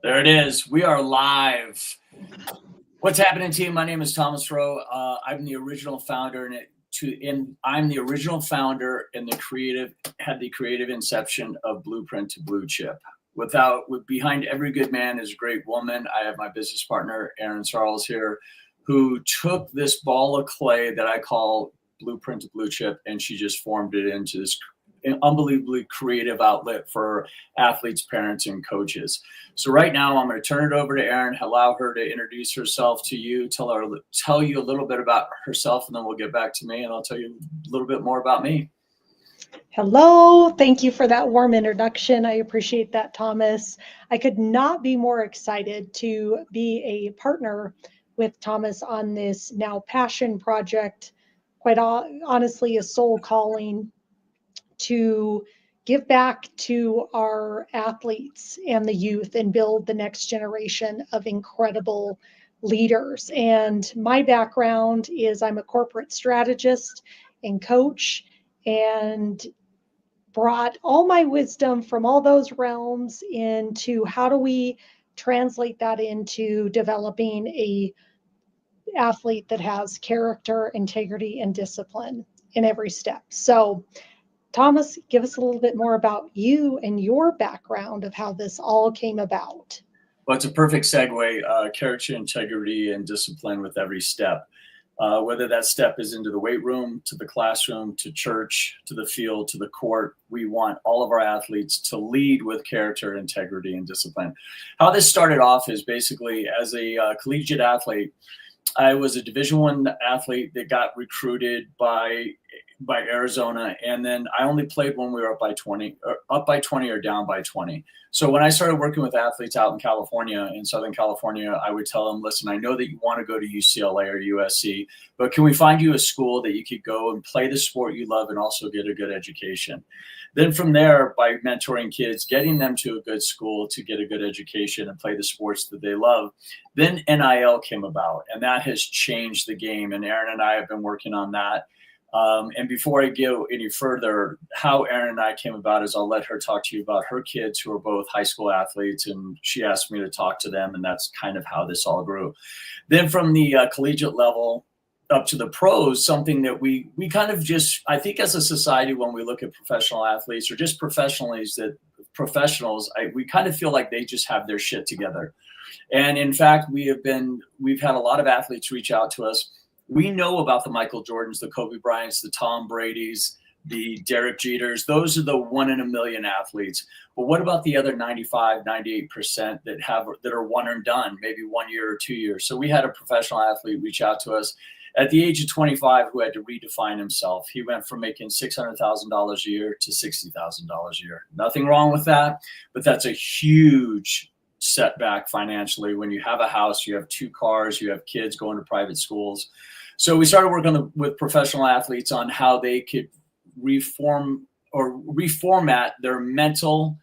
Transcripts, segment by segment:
There it is. We are live. What's happening, team? My name is Thomas Rowe. I'm the original founder, I'm the original founder and had the creative inception of Blueprint to Bluechip. Behind every good man is a great woman. I have my business partner, Erin Sarles here, who took this ball of clay that I call Blueprint to Bluechip, and she just formed it into this unbelievably creative outlet for athletes, parents, and coaches. So right now, I'm going to turn it over to Erin, allow her to introduce herself to you, tell you a little bit about herself, and then we'll get back to me, and I'll tell you a little bit more about me. Hello, thank you for that warm introduction. I appreciate that, Thomas. I could not be more excited to be a partner with Thomas on this now passion project, quite honestly, a soul calling to give back to our athletes and the youth and build the next generation of incredible leaders. And my background is I'm a corporate strategist and coach, and brought all my wisdom from all those realms into how do we translate that into developing a athlete that has character, integrity, and discipline in every step. So Thomas, give us a little bit more about you and your background of how this all came about. Well, it's a perfect segue, character, integrity, and discipline with every step. Whether that step is into the weight room, to the classroom, to church, to the field, to the court, we want all of our athletes to lead with character, integrity, and discipline. How this started off is basically as a collegiate athlete. I was a Division I athlete that got recruited by Arizona, and then I only played when we were up by 20 or down by 20. So when I started working with athletes out in California, in Southern California, I would tell them, listen, I know that you want to go to UCLA or USC, but can we find you a school that you could go and play the sport you love and also get a good education? Then from there, by mentoring kids, getting them to a good school to get a good education and play the sports that they love, then NIL came about, and that has changed the game. And Erin and I have been working on that. And before I go any further, how Erin and I came about is I'll let her talk to you about her kids who are both high school athletes, and she asked me to talk to them, and that's kind of how this all grew. Then from the collegiate level up to the pros, something that we kind of just, I think as a society, when we look at professional athletes or just professionals, we kind of feel like they just have their shit together. And in fact, we've had a lot of athletes reach out to us. We know about the Michael Jordans, the Kobe Bryants, the Tom Bradys, the Derek Jeters. Those are the 1 in a million athletes. But what about the other 95, 98% that are one and done, maybe 1 year or 2 years? So we had a professional athlete reach out to us at the age of 25 who had to redefine himself. He went from making $600,000 a year to $60,000 a year. Nothing wrong with that, but that's a huge setback financially when you have a house, you have 2 cars, you have kids going to private schools. So we started working with professional athletes on how they could reformat their mental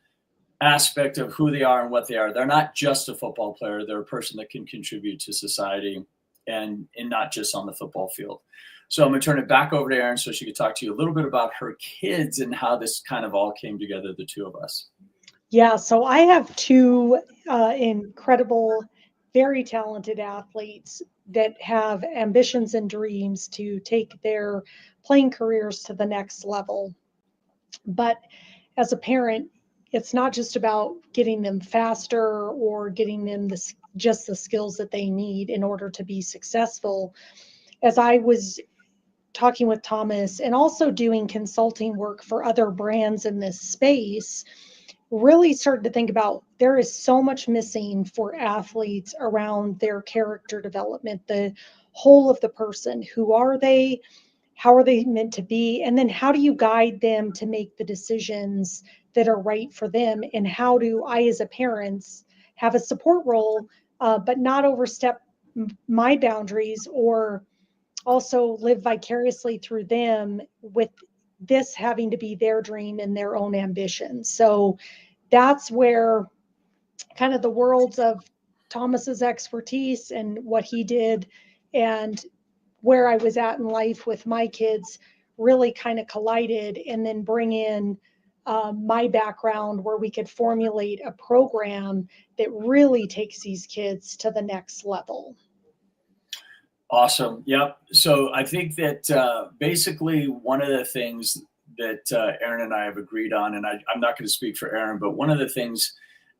aspect of who they are and what they are. They're not just a football player. They're a person that can contribute to society and not just on the football field. So I'm going to turn it back over to Erin so she could talk to you a little bit about her kids and how this kind of all came together, the two of us. Yeah, so I have 2 incredible, very talented athletes that have ambitions and dreams to take their playing careers to the next level. But as a parent, it's not just about getting them faster or getting them just the skills that they need in order to be successful. As I was talking with Thomas and also doing consulting work for other brands in this space, really started to think about there is so much missing for athletes around their character development, the whole of the person. Who are they? How are they meant to be? And then how do you guide them to make the decisions that are right for them? And how do I, as a parent, have a support role, but not overstep my boundaries or also live vicariously through them with this having to be their dream and their own ambition. So that's where kind of the worlds of Thomas's expertise and what he did and where I was at in life with my kids really kind of collided, and then bring in my background where we could formulate a program that really takes these kids to the next level. Awesome. Yep. So I think that basically one of the things that Erin and I have agreed on, and I'm not going to speak for Erin, but one of the things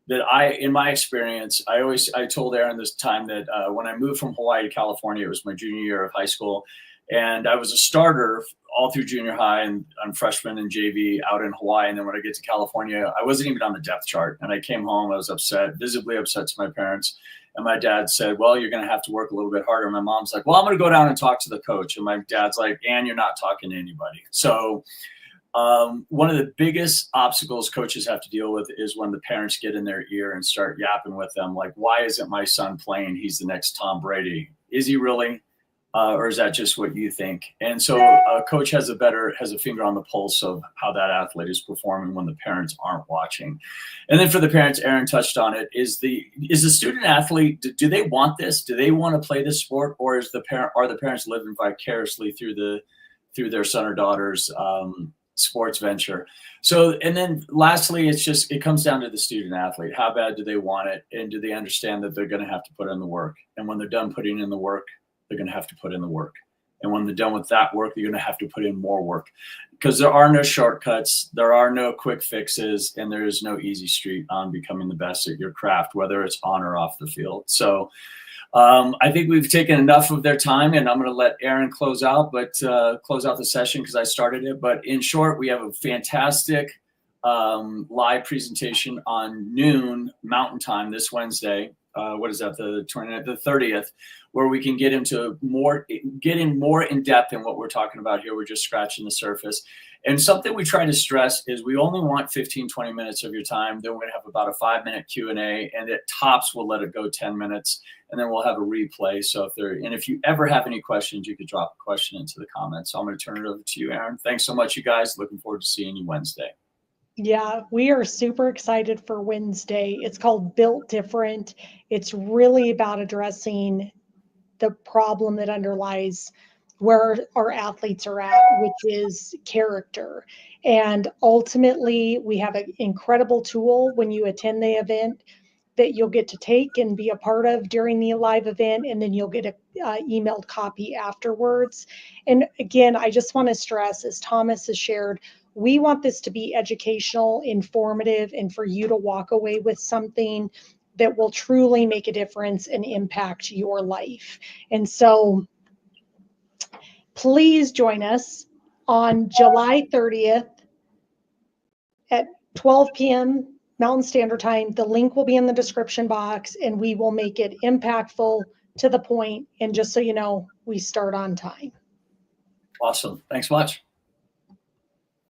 that in my experience, I told Erin this time that when I moved from Hawaii to California, it was my junior year of high school, and I was a starter all through junior high and on freshman and JV out in Hawaii. And then when I get to California, I wasn't even on the depth chart. And I came home, I was upset, visibly upset to my parents. And my dad said, well, you're going to have to work a little bit harder. My mom's like, well, I'm going to go down and talk to the coach. And my dad's like, and you're not talking to anybody. So one of the biggest obstacles coaches have to deal with is when the parents get in their ear and start yapping with them. Like, why isn't my son playing? He's the next Tom Brady. Is he really? Or is that just what you think? And so a coach has a finger on the pulse of how that athlete is performing when the parents aren't watching. And then for the parents, Erin touched on it, is the student athlete, do they want this? Do they want to play this sport? Or are the parents living vicariously through their son or daughter's sports venture? So, and then lastly, it comes down to the student athlete. How bad do they want it? And do they understand that they're going to have to put in the work? And when they're done putting in the work, they're going to have to put in the work. And when they're done with that work, you're going to have to put in more work, because there are no shortcuts. There are no quick fixes, and there is no easy street on becoming the best at your craft, whether it's on or off the field. So I think we've taken enough of their time, and I'm going to let Erin close out the session because I started it. But in short, we have a fantastic live presentation on noon Mountain Time this Wednesday. What is that? The 29th, the 30th, where we can get in more in depth in what we're talking about here. We're just scratching the surface. And something we try to stress is we only want 15, 20 minutes of your time. Then we're going to have about a 5-minute Q&A, and at tops, we'll let it go 10 minutes, and then we'll have a replay. So if you ever have any questions, you could drop a question into the comments. So I'm going to turn it over to you, Erin. Thanks so much, you guys. Looking forward to seeing you Wednesday. Yeah, we are super excited for Wednesday. It's called Built Different. It's really about addressing the problem that underlies where our athletes are at, which is character. And ultimately, we have an incredible tool when you attend the event that you'll get to take and be a part of during the live event, and then you'll get a emailed copy afterwards. And again, I just want to stress, as Thomas has shared, we want this to be educational, informative, and for you to walk away with something that will truly make a difference and impact your life. And so please join us on July 30th at 12 p.m. Mountain Standard Time. The link will be in the description box, and we will make it impactful, to the point. And just so you know, we start on time. Awesome. Thanks much.